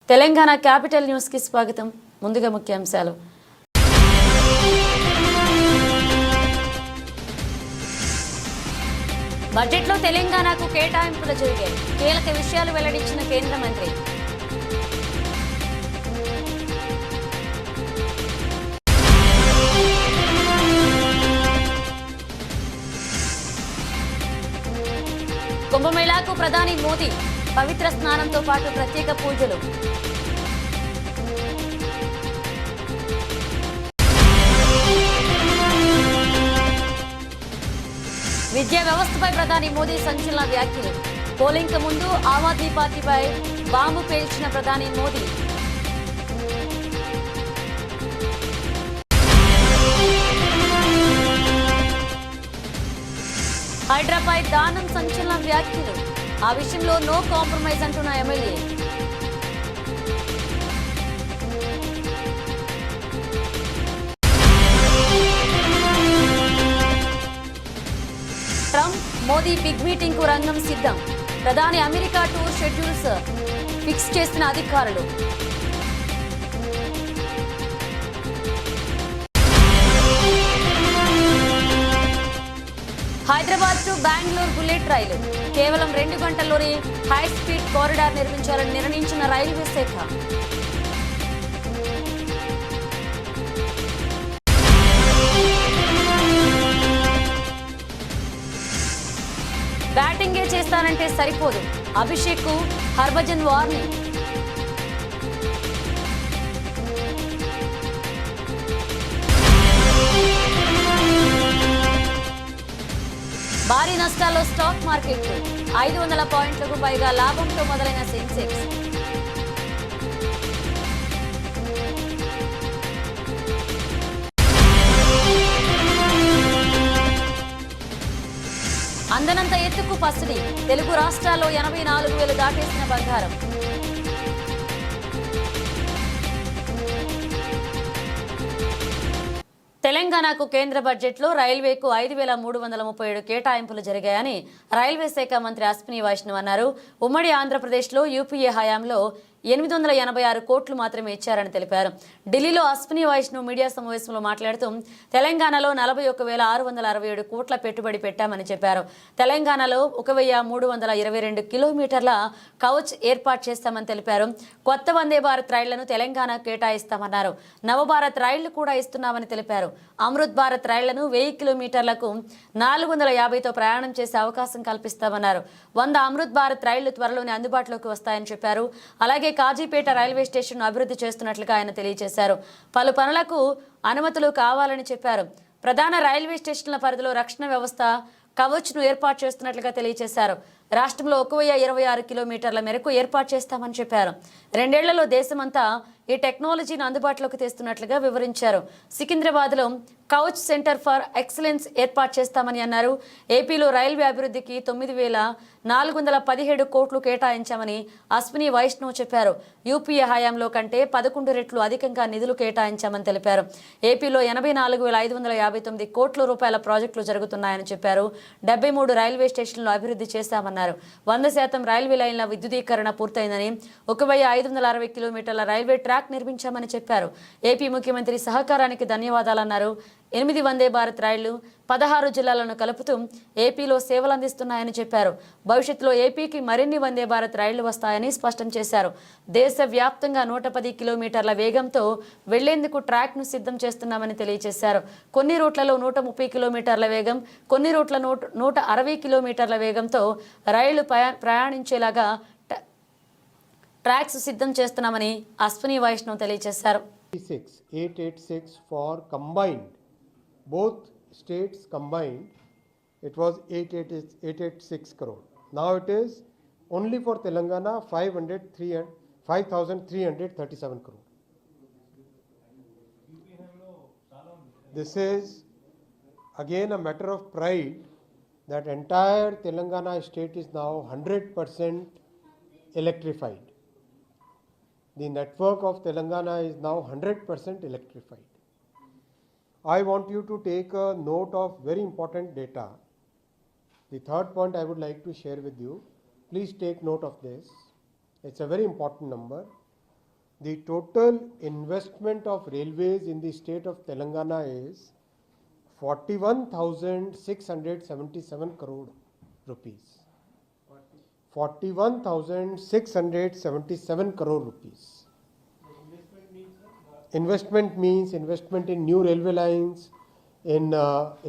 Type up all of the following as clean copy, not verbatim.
Telangana capital news కి స్వాగతం. ముందుగా ముఖ్యాంశాలు. బడ్జెట్లో తెలంగాణకు కేటాయింపులు జరిగాయి. కీలక విషయాలు వెల్లడించిన కేంద్ర మంత్రి. కుంభమేళాకు ప్రధాని మోదీ పవిత్ర స్నానంతో పాటు ప్రత్యేక పూజలు. విద్యా వ్యవస్థపై ప్రధాని మోదీ సంచలన వ్యాఖ్యలు. పోలింగ్ ముందు ఆమ్ ఆద్మీ పార్టీపై బాంబు పేల్చిన ప్రధాని మోదీ. హైడ్రాపై దానం సంచలన వ్యాఖ్యలు. ఆ విషయంలో నో కాంప్రమైజ్ అంటున్న MLA. Trump Modi big meeting కు రంగం సిద్ధం. ప్రధాని అమెరికా టూర్ షెడ్యూల్స్ ఫిక్స్ చేసిన అధికారులు. హైదరాబాద్ టు బెంగళూరు బుల్లెట్ రైలు కేవలం 2 గంటల్లోనే హై స్పీడ్ కారిడార్ నిర్మించాలని నిర్ణయించిన రైల్వే శాఖ. బ్యాటింగే చేస్తానంటే సరిపోదు, అభిషేక్ కు హర్భజన్ వార్నింగ్. భారీ నష్టాల్లో స్టాక్ మార్కెట్లు. 500 పాయింట్లకు పైగా లాభంతో మొదలైన సెన్సెక్స్. అందనంత ఎత్తుకు పసిడి. తెలుగు రాష్ట్రాల్లో 84,000 దాటేసిన బంగారం. తెలంగాణకు కేంద్ర బడ్జెట్లో రైల్వేకు 5,337 కేటాయింపులు జరిగాయని రైల్వే శాఖ మంత్రి అశ్విని వైష్ణవ్ అన్నారు. ఉమ్మడి ఆంధ్రప్రదేశ్లో యూపీఏ హయాంలో 886 కోట్లు మాత్రమే ఇచ్చారని తెలిపారు. ఢిల్లీలో అశ్విని వైష్ణవ్ మీడియా సమావేశంలో మాట్లాడుతూ తెలంగాణలో 41,667 కోట్ల పెట్టుబడి పెట్టామని చెప్పారు. తెలంగాణలో 1,322 కిలోమీటర్ల కవచ్ ఏర్పాటు చేస్తామని తెలిపారు. కొత్త వందే భారత్ రైళ్లను తెలంగాణ కేటాయిస్తామన్నారు. నవభారత్ రైళ్లు కూడా ఇస్తున్నామని తెలిపారు. అమృత్ భారత్ రైళ్లను 1000 కిలోమీటర్లకు 450తో ప్రయాణం చేసే అవకాశం కల్పిస్తామన్నారు. 100 అమృత్ భారత్ రైళ్లు త్వరలోనే అందుబాటులోకి వస్తాయని చెప్పారు. అలాగే కాజీపేట రైల్వే స్టేషన్ అభివృద్ధి చేస్తున్నట్లుగా ఆయన తెలియజేశారు. పలు పనులకు అనుమతులు కావాలని చెప్పారు. ప్రధాన రైల్వే స్టేషన్ల పరిధిలో రక్షణ వ్యవస్థ కవచ్ను ఏర్పాటు చేస్తున్నట్లుగా తెలియజేశారు. రాష్ట్రంలో 1,026 కిలోమీటర్ల మేరకు ఏర్పాటు చేస్తామని చెప్పారు. 2 ఏళ్లలో దేశమంతా ఈ టెక్నాలజీని అందుబాటులోకి తెస్తున్నట్లుగా వివరించారు. సికింద్రాబాద్లో కౌచ్ సెంటర్ ఫర్ ఎక్సలెన్స్ ఏర్పాటు చేస్తామని అన్నారు. ఏపీలో రైల్వే అభివృద్ధికి 9,417 కోట్లు కేటాయించామని అశ్విని వైష్ణవ్ చెప్పారు. యూపీఏ హయాంలో కంటే 11 రెట్లు అధికంగా నిధులు కేటాయించామని తెలిపారు. ఏపీలో 84,559 కోట్ల రూపాయల ప్రాజెక్టులు జరుగుతున్నాయని చెప్పారు. 73 రైల్వే స్టేషన్లు అభివృద్ధి చేశామన్నారు. 100% రైల్వే లైన్ల విద్యుదీకరణ పూర్తయిందని, 1,560 కిలోమీటర్ల రైల్వే ట్రాక్ నిర్మించామని చెప్పారు. ఏపీ ముఖ్యమంత్రి సహకారానికి ధన్యవాదాలన్నారు. 8 వందే భారత్ రైళ్లు 16 జిల్లాలను కలుపుతూ ఏపీలో సేవలు అందిస్తున్నాయని చెప్పారు. భవిష్యత్తులో ఏపీకి మరిన్ని వందే భారత్ రైళ్లు వస్తాయని స్పష్టం చేశారు. దేశవ్యాప్తంగా 110 కిలోమీటర్ల వేగంతో వెళ్లేందుకు ట్రాక్ను సిద్ధం చేస్తున్నామని తెలియజేశారు. కొన్ని రూట్లలో 130 కిలోమీటర్ల వేగం, కొన్ని రూట్ల 160 కిలోమీటర్ల వేగంతో రైళ్లు ప్రయాణించేలాగా ట్రాక్స్ సిద్ధం చేస్తున్నామని అశ్విని వైష్ణవ్ తెలియజేశారు. 886 for combined, both states combined, it was 886 crore. Now it is only for Telangana 5,337 crore. This is again a matter of pride that entire Telangana state is now 100% electrified. The network of Telangana is now 100% electrified. I want you to take a note of very important data. The third point I would like to share with you, please take note of this. It's a very important number. the total investment of railways in the state of Telangana is 41,677 crore rupees. 41,677 crore rupees. Investment means investment in new railway lines, in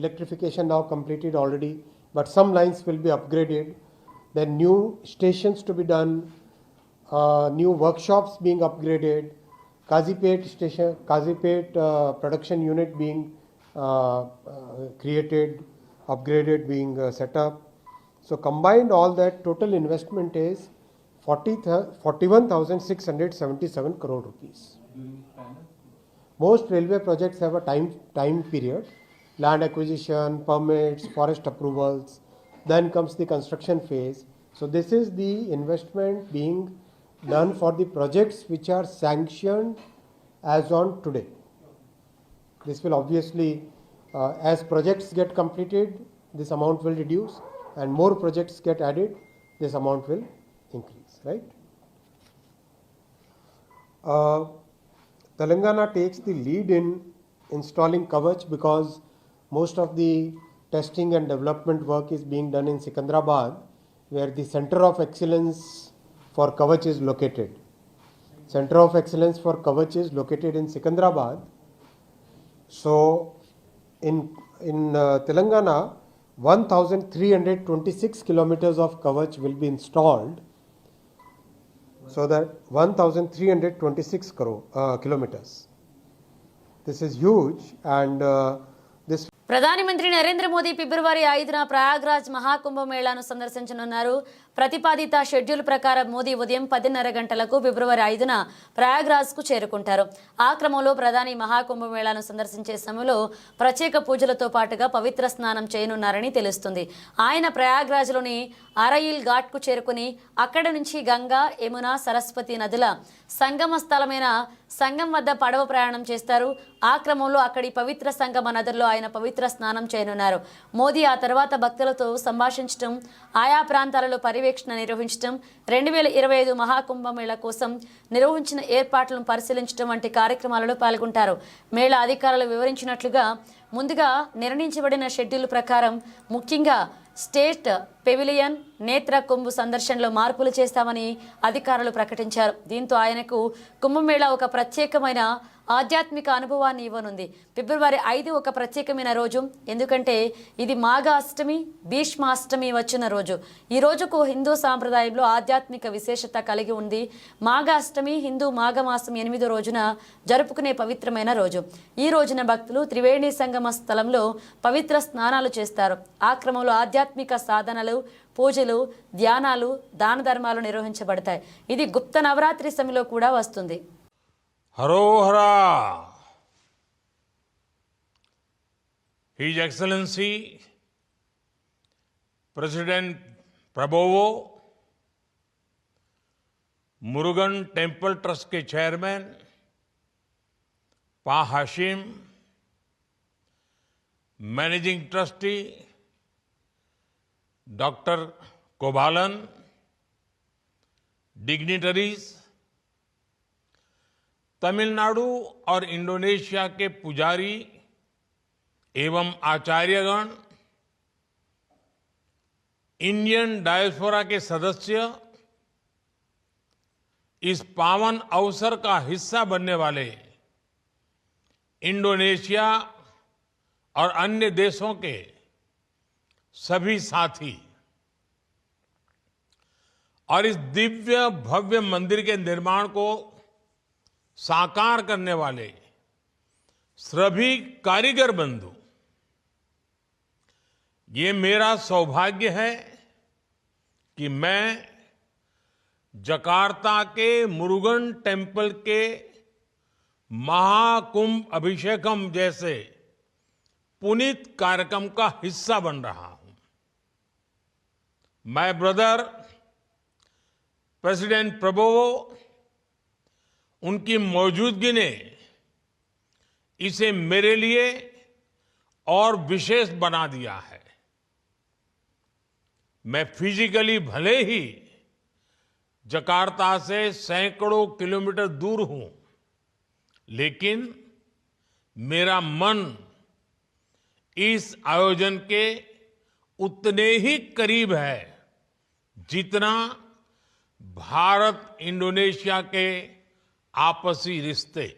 electrification now completed already, but some lines will be upgraded, then new stations to be done, new workshops being upgraded, Kazipet station, Kazipet production unit being created, upgraded, being set up. So combined all that total investment is 41,677 crore rupees. Most railway projects have a time period, land acquisition, permits, forest approvals, then comes the construction phase. So this is the investment being done for the projects which are sanctioned as on today. This will obviously, as projects get completed, this amount will reduce, and more projects get added, this amount will increase, right? Telangana takes the lead in installing Kavach because most of the testing and development work is being done in Secunderabad, where the Center of Excellence for Kavach is located. Center of Excellence for Kavach is located in Secunderabad. So in Telangana, 1,326 kilometers of Kavach will be installed. So that 1,326 kilometers. This is huge, and this. ప్రధాని మంత్రి నరేంద్ర మోదీ ఫిబ్రవరి 5న ప్రయాగ్రాజ్ మహాకుంభమేళాను సందర్శించనున్నారు. ప్రతిపాదిత schedule ప్రకారం మోదీ ఉదయం 10:30 గంటలకు ఫిబ్రవరి 5న ప్రయాగ్రాజ్కు చేరుకుంటారు. ఆ క్రమంలో ప్రధాని మహాకుంభమేళాను సందర్శించే సమయంలో ప్రత్యేక పూజలతో పాటుగా పవిత్ర స్నానం చేయనున్నారని తెలుస్తుంది. ఆయన ప్రయాగ్రాజ్లోని అరయిల్ ఘాట్కు చేరుకుని అక్కడి నుంచి గంగా, యమున, సరస్వతి నదుల సంగమ స్థలమైన సంగం వద్ద పడవ ప్రయాణం చేస్తారు. ఆ క్రమంలో అక్కడి పవిత్ర సంగమ నదుల్లో ఆయన పవిత్ర స్నానం చేయనున్నారు. మోదీ ఆ తర్వాత భక్తులతో సంభాషించడం, ఆయా ప్రాంతాలలో పర్యవేక్షణ నిర్వహించడం, 2025 మహాకుంభమేళా కోసం నిర్వహించిన ఏర్పాట్లను పరిశీలించడం వంటి కార్యక్రమాలలో పాల్గొంటారు. మేళా అధికారులు వివరించినట్లుగా ముందుగా నిర్ణయించబడిన షెడ్యూల్ ప్రకారం ముఖ్యంగా స్టేట్ పెవిలియన్, నేత్ర కుంభ్ సందర్శనలో మార్పులు చేస్తామని అధికారులు ప్రకటించారు. దీంతో ఆయనకు కుంభమేళా ఒక ప్రత్యేకమైన ఆధ్యాత్మిక అనుభవాన్ని ఇవ్వనుంది. ఫిబ్రవరి 5 ఒక ప్రత్యేకమైన రోజు, ఎందుకంటే ఇది మాఘ అష్టమి, భీష్మాష్టమి వచ్చిన రోజు. ఈ రోజుకు హిందూ సాంప్రదాయంలో ఆధ్యాత్మిక విశేషత కలిగి ఉంది. మాఘ అష్టమి హిందూ మాఘమాసం 8వ రోజున జరుపుకునే పవిత్రమైన రోజు. ఈ రోజున భక్తులు త్రివేణి సంగమ స్థలంలో పవిత్ర స్నానాలు చేస్తారు. ఆ క్రమంలో ఆధ్యాత్మిక సాధనలు, పూజలు, ధ్యానాలు, దాన ధర్మాలు నిర్వహించబడతాయి. ఇది గుప్త నవరాత్రి సమయంలో కూడా వస్తుంది. हरोहरा His Excellency President Prabowo, Murugan temple trust के chairman Pa Hashim, managing trustee doctor Kobalan, dignitaries, Tamil Nadu और इंडोनेशिया के पुजारी एवं आचार्यगण, इंडियन डायस्पोरा के सदस्य, इस पावन अवसर का हिस्सा बनने वाले इंडोनेशिया और अन्य देशों के सभी साथी और इस दिव्य भव्य मंदिर के निर्माण को साकार करने वाले सभी कारीगर बंधु, ये मेरा सौभाग्य है कि मैं जकार्ता के मुरुगन टेम्पल के महाकुंभ अभिषेकम जैसे पुनीत कार्यक्रम का हिस्सा बन रहा हूं. माय ब्रदर प्रेसिडेंट प्रबोवो, उनकी मौजूदगी ने इसे मेरे लिए और विशेष बना दिया है. मैं फिजिकली भले ही जकार्ता से सैकड़ों किलोमीटर दूर हूं, लेकिन मेरा मन इस आयोजन के उतने ही करीब है जितना भारत इंडोनेशिया के आपसी रिश्ते।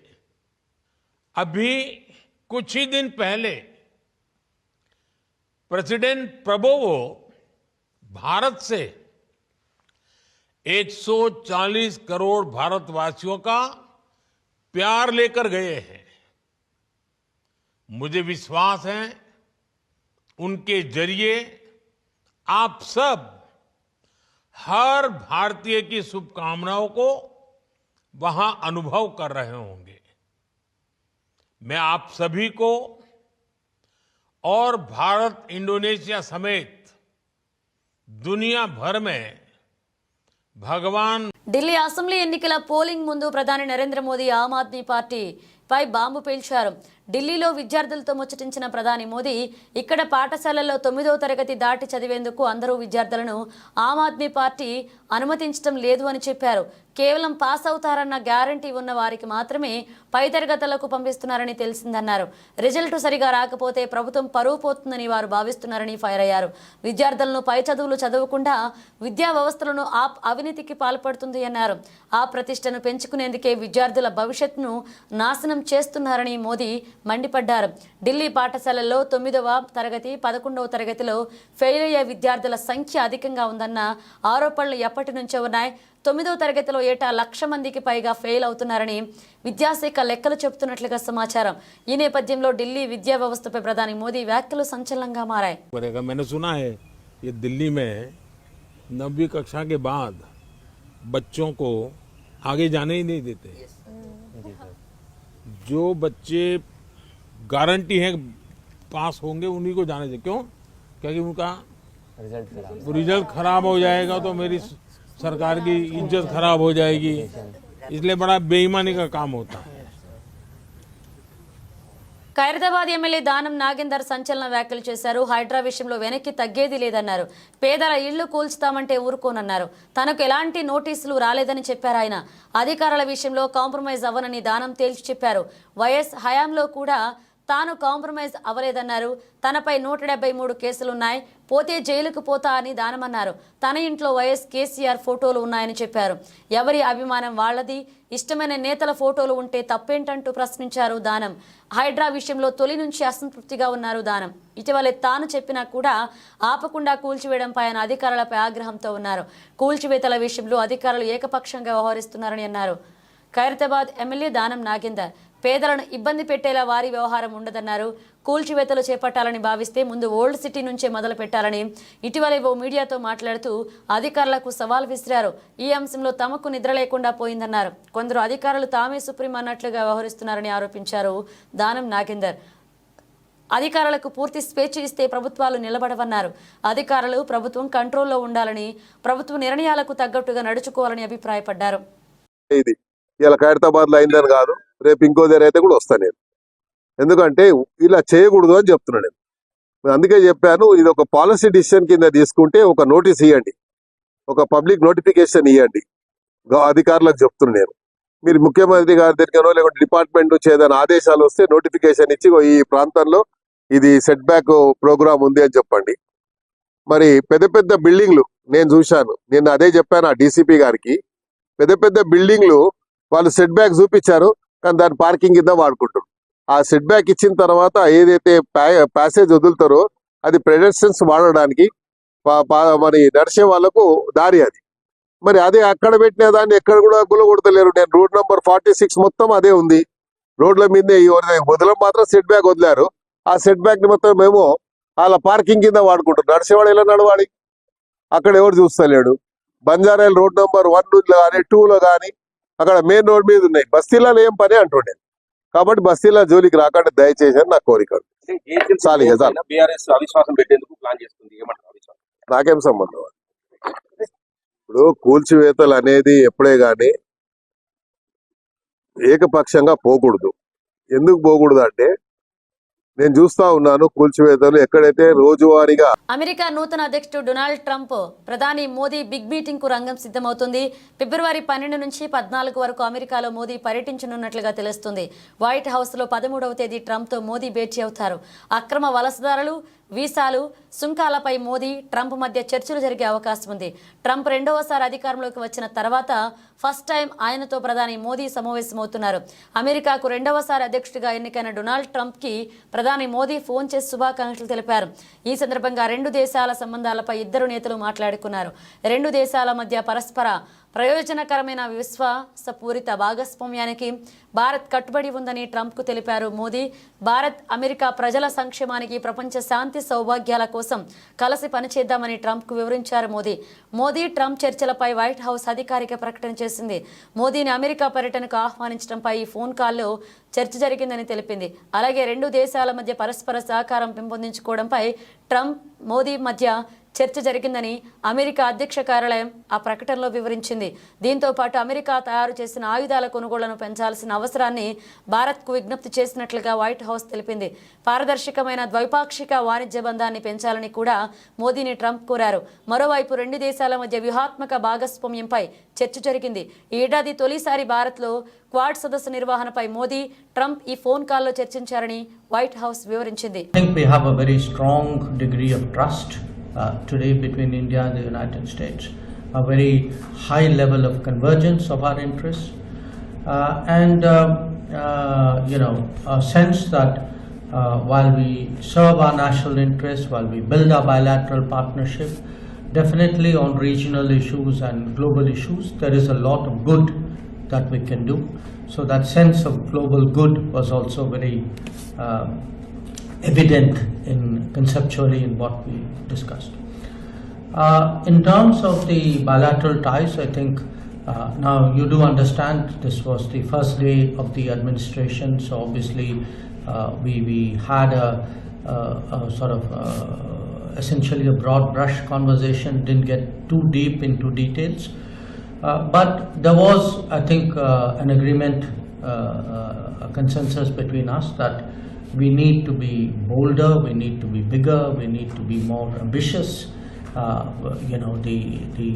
अभी कुछ ही दिन पहले प्रेसिडेंट प्रबोवो भारत से 140 करोड़ भारतवासियों का प्यार लेकर गए हैं। मुझे विश्वास है उनके जरिए आप सब हर भारतीय की शुभकामनाओं को वहां अनुभव कर रहे होंगे। मैं आप सभी को और भारत इंडोनेशिया समेत दुनिया भर में भगवान ఢిల్లీ అసెంబ్లీ ఎన్నికల పోలింగ్ ముందు ప్రధాని నరేంద్ర మోదీ ఆమ్ ఆద్మీ పార్టీపై బాంబు పేల్చారు. ఢిల్లీలో విద్యార్థులతో ముచ్చటించిన ప్రధాని మోదీ ఇక్కడ పాఠశాలల్లో 9వ తరగతి దాటి చదివేందుకు అందరూ విద్యార్థులను ఆమ్ ఆద్మీ పార్టీ అనుమతించడం లేదు అని చెప్పారు. కేవలం పాస్ అవుతారన్న గ్యారంటీ ఉన్న వారికి మాత్రమే పై తరగతులకు పంపిస్తున్నారని తెలిసిందన్నారు. రిజల్ట్ సరిగా రాకపోతే ప్రభుత్వం పరువు పోతుందని వారు భావిస్తున్నారని ఫైర్ అయ్యారు. విద్యార్థులను పై చదువులు చదవకుండా విద్యా వ్యవస్థలను ఆప్ అవినీతికి పాల్పడుతుంది అన్నారు. ఆ ప్రతిష్టను పెంచుకునేందుకే విద్యార్థుల భవిష్యత్తును నాశనం చేస్తున్నారని మోదీ మండిపడ్డారు. ఢిల్లీ పాఠశాలల్లో 9వ తరగతి 11వ తరగతిలో ఫెయిల్ అయ్యే విద్యార్థుల సంఖ్య అధికంగా ఉందన్న ఆరోపణలు ఎప్పటి నుంచో ఉన్నాయి. 9వ తరగతిలో ఏటా 1,00,000 మందికి పైగా ఫెయిల్ అవుతున్నారని విద్యాశాఖ లెక్కలు చెబుతున్నట్లుగా సమాచారం. ఈ నేపథ్యంలో ఢిల్లీ విద్యా వ్యవస్థపై ప్రధాని మోదీ వ్యాఖ్యలు సంచలనంగా మారాయి. मैंने सुना है ये दिल्ली में 9वीं कक्षा के बाद बच्चों को आगे जाने ही नहीं देते। जो बच्चे गारंटी है पास होंगे उन्हीं को जाने दे। क्यों? क्योंकि उनका रिजल्ट खराब हो जाएगा तो मेरी सरकार की इज्जत खराब हो जाएगी, इसलिए बड़ा बेईमानी का काम होता है। ఖైరతాబాద్ ఎమ్మెల్యే దానం నాగేందర్ సంచలన వ్యాఖ్యలు చేశారు. హైడ్రా విషయంలో వెనక్కి తగ్గేది లేదన్నారు. పేదల ఇళ్లు కూల్చుతామంటే ఊరుకోనన్నారు. తనకు ఎలాంటి నోటీసులు రాలేదని చెప్పారు ఆయన. అధికారుల విషయంలో కాంప్రమైజ్ అవ్వనని దానం తేల్చి చెప్పారు. వైఎస్ హయాంలో కూడా తాను కాంప్రమైజ్ అవ్వలేదన్నారు. తనపై 173 కేసులున్నాయి, పోతే జైలుకు పోతా అని దానమన్నారు. తన ఇంట్లో వైఎస్ కేసీఆర్ ఫోటోలు ఉన్నాయని చెప్పారు. ఎవరి అభిమానం వాళ్లది, ఇష్టమైన నేతల ఫోటోలు ఉంటే తప్పేంటంటూ ప్రశ్నించారు దానం. హైడ్రా విషయంలో తొలి నుంచి అసంతృప్తిగా ఉన్నారు దానం. ఇటీవలే తాను చెప్పినా కూడా ఆపకుండా కూల్చివేయడంపై ఆయన అధికారులపై ఆగ్రహంతో ఉన్నారు. కూల్చివేతల విషయంలో అధికారులు ఏకపక్షంగా వ్యవహరిస్తున్నారని అన్నారు. ఖైరతాబాద్ ఎమ్మెల్యే దానం నాగేందర్ పేదలను ఇబ్బంది పెట్టేలా వారి వ్యవహారం ఉండదన్నారు. కూల్చివేతలు చేపట్టాలని భావిస్తే ముందు ఓల్డ్ సిటీ నుంచే మొదలు పెట్టాలని ఇటీవలే ఓ మీడియాతో మాట్లాడుతూ అధికారులకు సవాల్ విసిరారు. ఈ అంశంలో తమకు నిద్ర లేకుండా పోయిందన్నారు. కొందరు అధికారులు తామే సుప్రీం అన్నట్లుగా వ్యవహరిస్తున్నారని ఆరోపించారు దానం నాగేందర్. అధికారులకు పూర్తి స్వేచ్ఛ ఇస్తే ప్రభుత్వాలు నిలబడవన్నారు. అధికారులు ప్రభుత్వం కంట్రోల్లో ఉండాలని, ప్రభుత్వ నిర్ణయాలకు తగ్గట్టుగా నడుచుకోవాలని అభిప్రాయపడ్డారు. ఇలా ఖైరతాబాద్ లో అయిందని కాదు, రేపు ఇంకో దగ్గర అయితే కూడా వస్తాను నేను. ఎందుకంటే ఇలా చేయకూడదు అని చెప్తున్నాను నేను. అందుకే చెప్పాను, ఇది ఒక పాలసీ డిసిషన్ కింద తీసుకుంటే ఒక నోటీస్ ఇవ్వండి, ఒక పబ్లిక్ నోటిఫికేషన్ ఇవ్వండి అధికారులకు చెప్తున్నాను నేను. మీరు ముఖ్యమంత్రి గారి దగ్గరనో లేకుంటే డిపార్ట్మెంట్ నుంచి ఏదైనా ఆదేశాలు వస్తే నోటిఫికేషన్ ఇచ్చి ఈ ప్రాంతంలో ఇది సెట్ బ్యాక్ ప్రోగ్రామ్ ఉంది అని చెప్పండి. మరి పెద్ద పెద్ద బిల్డింగ్లు నేను చూశాను, నేను అదే చెప్పాను ఆ డీసీపీ గారికి. పెద్ద పెద్ద బిల్డింగ్లు వాళ్ళు సెట్ బ్యాక్ చూపించారు, కానీ దాని పార్కింగ్ కింద వాడుకుంటారు. ఆ సెట్ బ్యాక్ ఇచ్చిన తర్వాత ఏదైతే ప్యాసేజ్ వదులుతారో అది పెడెస్ట్రియన్స్ వాడడానికి మరి నడిచే వాళ్ళకు దారి అది. మరి అదే అక్కడ పెట్టిన దాన్ని ఎక్కడ కూడా గులగొడతలేరు. నేను రోడ్ నంబర్ 46 మొత్తం అదే ఉంది. రోడ్ల మీదే వదలం మాత్రం సెట్ బ్యాక్ వదిలారు. ఆ సెట్ బ్యాక్ ని మొత్తం మేము వాళ్ళ పార్కింగ్ కింద వాడుకుంటారు. నడిచేవాడు ఎలా నడవాలి, అక్కడ ఎవరు చూస్తలేడు. బంజారాయిల్ రోడ్ నంబర్ 1 కానీ 2లో కానీ అక్కడ మెయిన్ రోడ్ మీద ఉన్నాయి. బస్తీలలో ఏం పని అంటుండే. కాబట్టి బస్తీల జోలికి రాకండి దయచేసి అని నా కోరిక. నాకేం సంబంధం. ఇప్పుడు కూల్చివేతలు అనేది ఎప్పుడే గాని ఏకపక్షంగా పోకూడదు. ఎందుకు పోకూడదు అంటే నేను చూస్తా ఉన్నాను కూల్చివేతలు ఎక్కడైతే రోజువారీగా. అమెరికా నూతన అధ్యక్షుడు డొనాల్డ్ ట్రంప్ ప్రధాని మోదీ బిగ్ మీటింగ్ కు రంగం సిద్ధమవుతుంది. ఫిబ్రవరి 12 నుంచి 14 వరకు అమెరికాలో మోదీ పర్యటించనున్నట్లుగా తెలుస్తుంది. వైట్ హౌస్ లో 13వ తేదీ ట్రంప్ తో మోదీ భేటీ అవుతారు. అక్రమ వలసదారులు, వీసాలు, సుంకాలపై మోదీ ట్రంప్ మధ్య చర్చలు జరిగే అవకాశం ఉంది. ట్రంప్ రెండవసారి అధికారంలోకి వచ్చిన తర్వాత ఫస్ట్ టైం ఆయనతో ప్రధాని మోదీ సమావేశమవుతున్నారు. అమెరికాకు రెండవసారి అధ్యక్షుడిగా ఎన్నికైన డొనాల్డ్ ట్రంప్ కి ప్రధాని మోదీ ఫోన్ చేసి శుభాకాంక్షలు తెలిపారు. ఈ సందర్భంగా రెండు దేశాల సంబంధాలపై ఇద్దరు నేతలు మాట్లాడుకున్నారు. రెండు దేశాల మధ్య పరస్పర ప్రయోజనకరమైన విశ్వాసపూరిత భాగస్వామ్యానికి భారత్ కట్టుబడి ఉందని ట్రంప్కు తెలిపారు మోదీ. భారత్ అమెరికా ప్రజల సంక్షేమానికి, ప్రపంచ శాంతి సౌభాగ్యాల కోసం కలిసి పనిచేద్దామని ట్రంప్కు వివరించారు మోదీ ట్రంప్ చర్చలపై వైట్ హౌస్ అధికారిక ప్రకటన చేసింది. మోదీని అమెరికా పర్యటనకు ఆహ్వానించడంపై ఈ ఫోన్ కాల్లో చర్చ జరిగిందని తెలిపింది. అలాగే రెండు దేశాల మధ్య పరస్పర సహకారం పెంపొందించుకోవడంపై ట్రంప్ మోదీ మధ్య చర్చ జరిగిందని అమెరికా అధ్యక్ష కార్యాలయం ఆ ప్రకటనలో వివరించింది. దీంతో పాటు అమెరికా తయారు చేసిన ఆయుధాల కొనుగోళ్లను పెంచాల్సిన అవసరాన్ని భారత్కు విజ్ఞప్తి చేసినట్లుగా వైట్ హౌస్ తెలిపింది. పారదర్శకమైన ద్వైపాక్షిక వాణిజ్య బంధాన్ని పెంచాలని కూడా మోదీని ట్రంప్ కోరారు. మరోవైపు రెండు దేశాల మధ్య వ్యూహాత్మక భాగస్వామ్యంపై చర్చ జరిగింది. ఈ ఏడాది తొలిసారి భారత్లో క్వాడ్ సదస్సు నిర్వహణపై మోదీ, ట్రంప్ ఈ ఫోన్ కాల్లో చర్చించారని వైట్ హౌస్ వివరించింది. Today between India and the United States, a very high level of convergence of our interests, and a sense that while we serve our national interests, while we build our bilateral partnership, definitely on regional issues and global issues, there is a lot of good that we can do. So that sense of global good was also very evident conceptually in what we discussed. In terms of the bilateral ties, I think now you do understand this was the first day of the administration, so obviously we had a sort of essentially a broad brush conversation, didn't get too deep into details, but there was, I think, an agreement, a consensus between us that we need to be bolder, we need to be bigger, we need to be more ambitious. The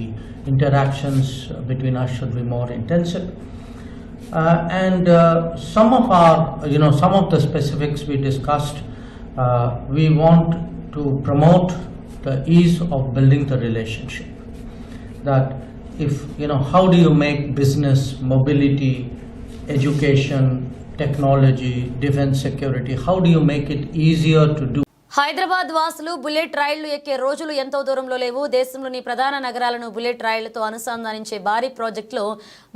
interactions between us should be more intensive. And some of the specifics we discussed, we want to promote the ease of building the relationship. That how do you make business, mobility, education, technology, defense security, how do you make it easier to do? Hyderabad వాసులు bullet రైళ్లు ఎక్కే రోజులు ఎంతో దూరంలో లేవు. దేశంలోని ప్రధాన నగరాలను బుల్లెట్ రైళ్లతో అనుసంధానించే భారీ ప్రాజెక్టులో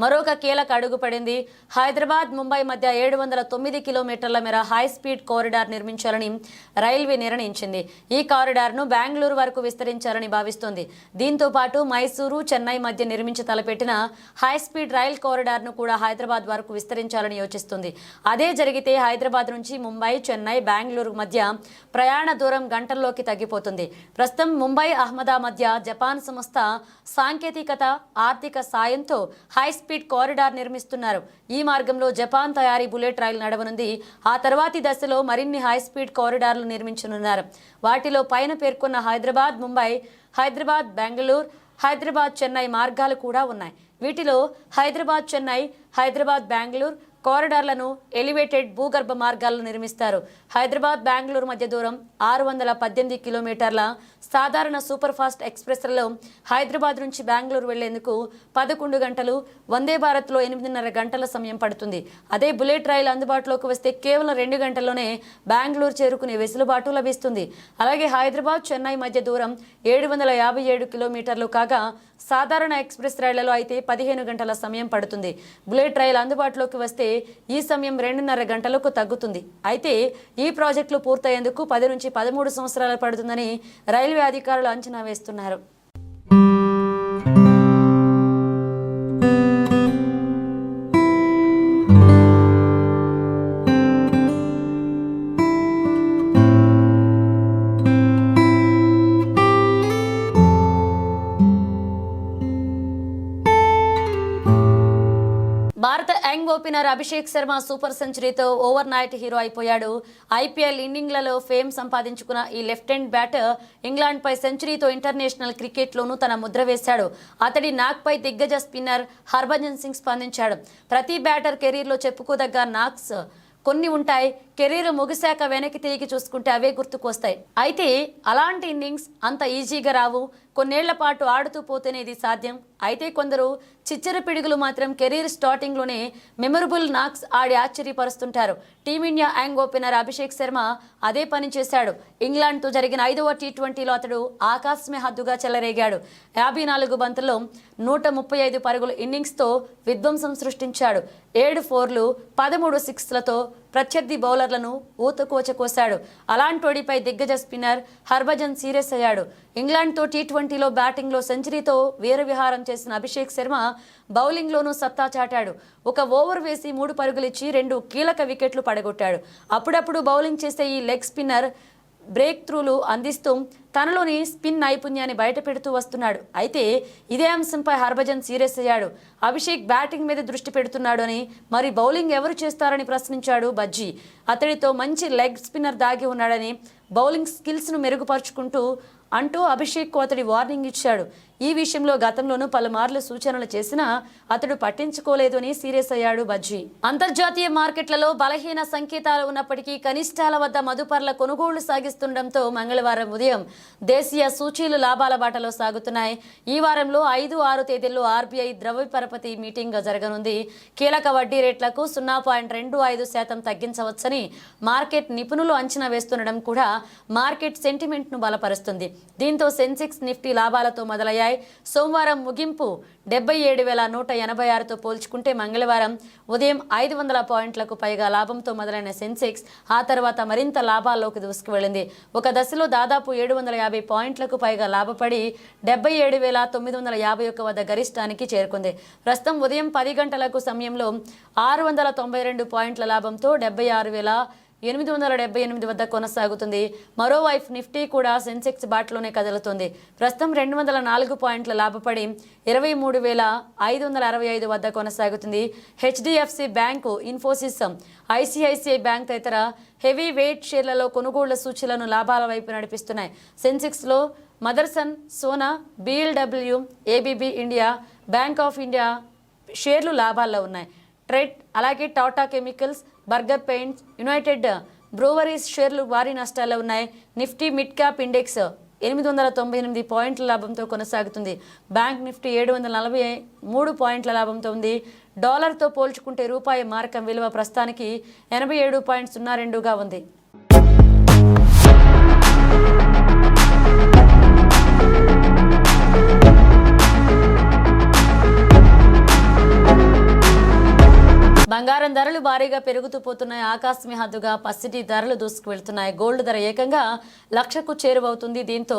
మరొక కీలక అడుగు పడింది. హైదరాబాద్ ముంబై మధ్య 709 కిలోమీటర్ల మేర హై స్పీడ్ కారిడార్ నిర్మించాలని రైల్వే నిర్ణయించింది. ఈ కారిడార్ను బెంగళూరు వరకు విస్తరించాలని భావిస్తోంది. దీంతో పాటు మైసూరు, చెన్నై మధ్య నిర్మించి తలపెట్టిన హై స్పీడ్ రైల్ కారిడార్ను కూడా హైదరాబాద్ వరకు విస్తరించాలని యోచిస్తుంది. అదే జరిగితే హైదరాబాద్ నుంచి ముంబై, చెన్నై, బెంగళూరు మధ్య ప్రయాణ దూరం గంటల్లోకి తగ్గిపోతుంది. ప్రస్తుతం ముంబై, అహ్మదాబాద్ మధ్య జపాన్ సంస్థ సాంకేతికత, ఆర్థిక సాయంతో హై స్పీడ్ కారిడార్ నిర్మిస్తున్నారు. ఈ మార్గంలో జపాన్ తయారీ బుల్లెట్ రైలు నడవనుంది. ఆ తర్వాతి దశలో మరిన్ని హై స్పీడ్ కారిడార్లు నిర్మించనున్నారు. వాటిలో పైన పేర్కొన్న హైదరాబాద్ ముంబై, హైదరాబాద్ బెంగళూరు, హైదరాబాద్ చెన్నై మార్గాలు కూడా ఉన్నాయి. వీటిలో హైదరాబాద్ చెన్నై, హైదరాబాద్ బెంగళూరు కారిడార్లను ఎలివేటెడ్ భూగర్భ మార్గాలను నిర్మిస్తారు. హైదరాబాద్ బెంగళూరు మధ్య దూరం 618 కిలోమీటర్ల. సాధారణ సూపర్ ఫాస్ట్ ఎక్స్ప్రెస్లలో హైదరాబాద్ నుంచి బెంగళూరు వెళ్లేందుకు 11 గంటలు, వందే భారత్లో 8.5 గంటల సమయం పడుతుంది. అదే బుల్లెట్ రైలు అందుబాటులోకి వస్తే కేవలం 2 గంటల్లోనే బెంగళూరు చేరుకునే వెసులుబాటు లభిస్తుంది. అలాగే హైదరాబాద్ చెన్నై మధ్య దూరం 757 కిలోమీటర్లు కాగా సాధారణ ఎక్స్ప్రెస్ రైళ్లలో అయితే 15 గంటల సమయం పడుతుంది. బుల్లెట్ రైలు అందుబాటులోకి వస్తే ఈ సమయం 2.5 గంటలకు తగ్గుతుంది. అయితే ఈ ప్రాజెక్టులు పూర్తయ్యేందుకు 10 నుంచి 13 సంవత్సరాలు పడుతుందని రైల్వే అధికారులు అంచనా వేస్తున్నారు. భారత young opener Abhishek Sharma super సెంచరీతో ఓవర్ నైట్ హీరో అయిపోయాడు. ఐపీఎల్ ఇన్నింగ్లలో ఫేమ్ సంపాదించుకున్న ఈ లెఫ్ట్ హ్యాండ్ బ్యాటర్ ఇంగ్లాండ్పై సెంచరీతో ఇంటర్నేషనల్ క్రికెట్లోనూ తన ముద్ర వేశాడు. అతడి నాక్పై దిగ్గజ స్పిన్నర్ హర్భజన్ సింగ్ స్పందించాడు. ప్రతి బ్యాటర్ కెరీర్లో చెప్పుకోదగ్గ నాక్స్ కొన్ని ఉంటాయి. కెరీర్ ముగిశాక వెనక్కి తిరిగి చూసుకుంటే అవే గుర్తుకొస్తాయి. అయితే అలాంటి ఇన్నింగ్స్ అంత ఈజీగా రావు. కొన్నేళ్ల పాటు ఆడుతూ పోతేనే ఇది సాధ్యం. అయితే కొందరు చిచ్చర పిడుగులు మాత్రం కెరీర్ స్టార్టింగ్లోనే మెమరబుల్ నాక్స్ ఆడి ఆశ్చర్యపరుస్తుంటారు. Team India young opener Abhishek Sharma అదే పని చేశాడు. ఇంగ్లాండ్తో జరిగిన 5వ టీ20లో అతడు ఆకాశమే హద్దుగా చెలరేగాడు. 54 బంతుల్లో 135 పరుగుల ఇన్నింగ్స్తో విధ్వంసం సృష్టించాడు. 7 4లు 13 6లతో ప్రత్యర్థి బౌలర్లను ఊతకోచకోశాడు. అలాంటోడిపై దిగ్గజ స్పిన్నర్ హర్భజన్ సీరియస్ అయ్యాడు. ఇంగ్లాండ్తో టీ20లో బ్యాటింగ్లో సెంచరీతో వీరవిహారం చేసిన అభిషేక్ శర్మ బౌలింగ్లోనూ సత్తా చాటాడు. ఒక ఓవర్ వేసి 3 పరుగులిచ్చి 2 కీలక వికెట్లు పడగొట్టాడు. అప్పుడప్పుడు బౌలింగ్ చేసే ఈ లెగ్ స్పిన్నర్ బ్రేక్ త్రూలు అందిస్తూ తనలోని స్పిన్ నైపుణ్యాన్ని బయటపెడుతూ వస్తున్నాడు. అయితే ఇదే అంశంపై హర్భజన్ సీరియస్ అయ్యాడు. అభిషేక్ బ్యాటింగ్ మీద దృష్టి పెడుతున్నాడు అని, మరి బౌలింగ్ ఎవరు చేస్తారని ప్రశ్నించాడు బజ్జీ. అతడితో మంచి లెగ్ స్పిన్నర్ దాగి ఉన్నాడని, బౌలింగ్ స్కిల్స్ను మెరుగుపరుచుకుంటూ అంటూ అభిషేక్ అతడి వార్నింగ్ ఇచ్చాడు. ఈ విషయంలో గతంలోనూ పలుమార్లు సూచనలు చేసినా అతడు పట్టించుకోలేదు అని సీరియస్ అయ్యాడు బజ్జీ. అంతర్జాతీయ మార్కెట్లలో బలహీన సంకేతాలు ఉన్నప్పటికీ కనిష్టాల వద్ద మదుపర్ల కొనుగోళ్లు సాగిస్తుండటంతో మంగళవారం ఉదయం దేశీయ సూచీలు లాభాల బాటలో సాగుతున్నాయి. ఈ వారంలో 5, 6 తేదీల్లో ఆర్బీఐ ద్రవ్య పరపతి మీటింగ్ జరగనుంది. కీలక వడ్డీ రేట్లకు 0.25% తగ్గించవచ్చని మార్కెట్ నిపుణులు అంచనా వేస్తుండడం కూడా మార్కెట్ సెంటిమెంట్ను బలపరుస్తుంది. దీంతో సెన్సెక్స్, నిఫ్టీ లాభాలతో మొదలయ్యాయి. సోమవారం ముగింపు 77,186తో పోల్చుకుంటే మంగళవారం ఉదయం 500 పాయింట్లకు పైగా లాభంతో మొదలైన సెన్సెక్స్ ఆ తర్వాత మరింత లాభాల్లోకి దూసుకువెళ్లింది. ఒక దశలో దాదాపు 750 పాయింట్లకు పైగా లాభపడి 77,951 వద్ద గరిష్టానికి చేరుకుంది. ప్రస్తుతం ఉదయం 10 గంటలకు సమయంలో 692 పాయింట్ల లాభంతో 76,878 వద్ద కొనసాగుతుంది. మరోవైపు నిఫ్టీ కూడా సెన్సెక్స్ బాటలోనే కదులుతుంది. ప్రస్తుతం 204 పాయింట్ల లాభపడి 23,565 వద్ద కొనసాగుతుంది. HDFC Bank, Infosys, ICICI Bank తదితర హెవీ వెయిట్ షేర్లలో కొనుగోళ్ల సూచీలను లాభాల వైపు నడిపిస్తున్నాయి. సెన్సెక్స్లో Motherson, Sona, BLW, ABB India, Bank of India షేర్లు లాభాల్లో ఉన్నాయి. ట్రెడ్, అలాగే Tata Chemicals, Berger Paints, United Breweries షేర్లు భారీ నష్టాల్లో ఉన్నాయి. నిఫ్టీ మిడ్ క్యాప్ ఇండెక్స్ 898 పాయింట్ల లాభంతో కొనసాగుతుంది. బ్యాంక్ నిఫ్టీ 743 పాయింట్ల లాభంతో ఉంది. డాలర్తో పోల్చుకుంటే రూపాయి మారకం విలువ ప్రస్తుతానికి 87.02గా ఉంది. బంగారం ధరలు భారీగా పెరుగుతూ పోతున్నాయి. ఆకాశమే హద్దుగా పసిడి ధరలు దూసుకు వెళ్తున్నాయి. గోల్డ్ ధర ఏకంగా 1,00,000కు చేరువవుతుంది. దీంతో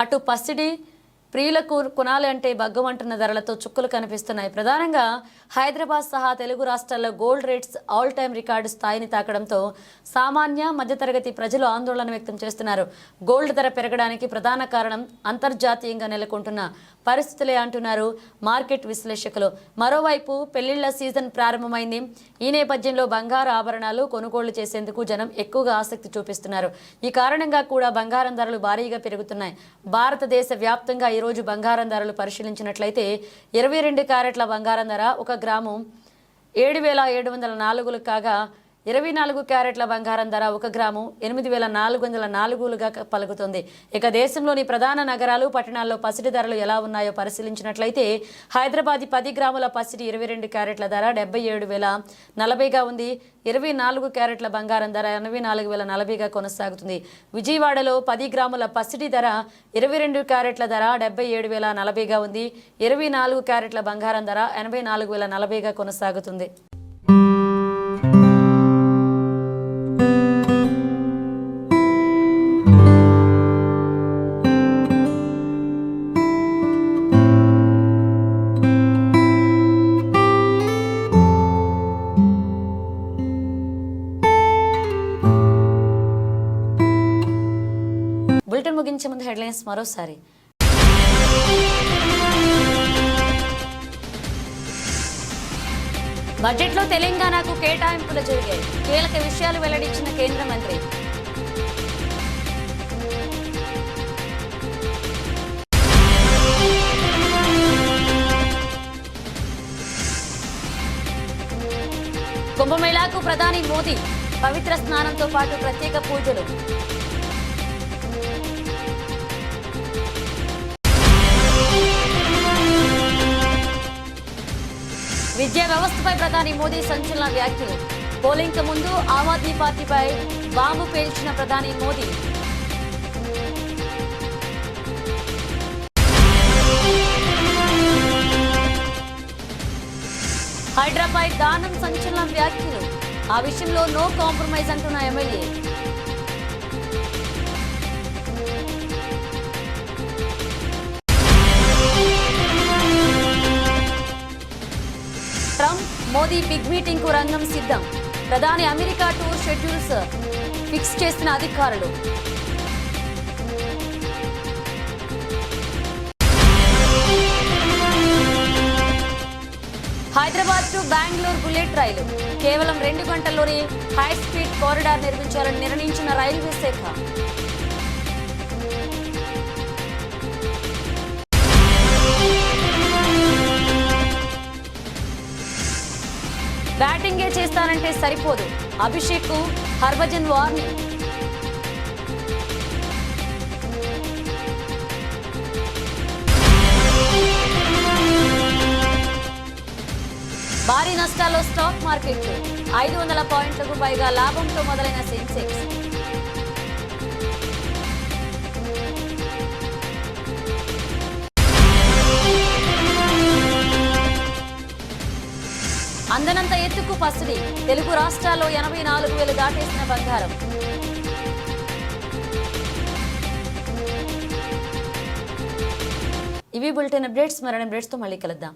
అటు పసిడి ప్రియులకు కొనాలి అంటే బగ్గమంటున్న ధరలతో చుక్కలు కనిపిస్తున్నాయి. ప్రధానంగా హైదరాబాద్ సహా తెలుగు రాష్ట్రాల్లో gold rates all time record స్థాయిని తాకడంతో సామాన్య మధ్యతరగతి ప్రజలు ఆందోళన వ్యక్తం చేస్తున్నారు. గోల్డ్ ధర పెరగడానికి ప్రధాన కారణం అంతర్జాతీయంగా నెలకొంటున్న పరిస్థితులే అంటున్నారు మార్కెట్ విశ్లేషకులు. మరోవైపు పెళ్లిళ్ల సీజన్ ప్రారంభమైంది. ఈ నేపథ్యంలో బంగారు ఆభరణాలు కొనుగోళ్లు చేసేందుకు జనం ఎక్కువగా ఆసక్తి చూపిస్తున్నారు. ఈ కారణంగా కూడా బంగారం ధరలు భారీగా పెరుగుతున్నాయి. భారతదేశ వ్యాప్తంగా ఈరోజు బంగారం ధరలు పరిశీలించినట్లయితే 22 క్యారెట్ల బంగారం ధర 1 గ్రాము 7,704 కాగా 24 క్యారెట్ల బంగారం ధర 1 గ్రాము 8,404గా పలుకుతుంది. ఇక దేశంలోని ప్రధాన నగరాలు, పట్టణాల్లో పసిడి ధరలు ఎలా ఉన్నాయో పరిశీలించినట్లయితే హైదరాబాద్ 10 గ్రాముల పసిడి 22 క్యారెట్ల ధర 77,040గా ఉంది. 24 క్యారెట్ల బంగారం ధర 84,040గా కొనసాగుతుంది. విజయవాడలో 10 గ్రాముల పసిడి ధర 22 క్యారెట్ల ధర 77,040గా ఉంది. 24 క్యారెట్ల బంగారం ధర 84,040గా కొనసాగుతుంది. బులెటిన్ ముగించే ముందు హెడ్లైన్స్ మరోసారి. బడ్జెట్లో తెలంగాణకు కేటాయింపులు జరిగాయి. కీలక విషయాలు వెల్లడించిన కేంద్ర మంత్రి. కుంభమేళాకు ప్రధాని మోదీ పవిత్ర స్నానంతో పాటు ప్రత్యేక పూజలు. విద్యా వ్యవస్థపై ప్రధాని మోదీ సంచలన వ్యాఖ్యలు. పోలింగ్కు ముందు ఆమ్ ఆద్మీ పార్టీపై బాంబు పేల్చిన ప్రధాని మోదీ. హైడ్రాపై దానం సంచలన వ్యాఖ్యలు. ఆ విషయంలో నో కాంప్రమైజ్ అంటున్న MLA. Trump Modi big meeting కు రంగం సిద్ధం. ప్రధాని అమెరికా టూర్ షెడ్యూల్స్ ఫిక్స్ చేసిన అధికారులు. హైదరాబాద్ టు బెంగళూరు బుల్లెట్ రైలు కేవలం 2 గంటల్లోనే హై స్పీడ్ కారిడార్ నిర్మించాలని నిర్ణయించిన రైల్వే శాఖ. బ్యాటింగే చేస్తానంటే సరిపోదు, అభిషేక్ కు హర్భజన్ వార్నింగ్. భారీ నష్టాల్లో స్టాక్ మార్కెట్లు. 500 పాయింట్లకు పైగా లాభంతో మొదలైన సెన్సెక్స్. అందనంత ఎత్తుకు పసిడి. తెలుగు రాష్ట్రాల్లో 84,000 దాటేసిన బంగారం. ఇవి బులెటిన్ అప్డేట్స్. మరిన్ని అప్డేట్స్తో మళ్ళీ కలుద్దాం.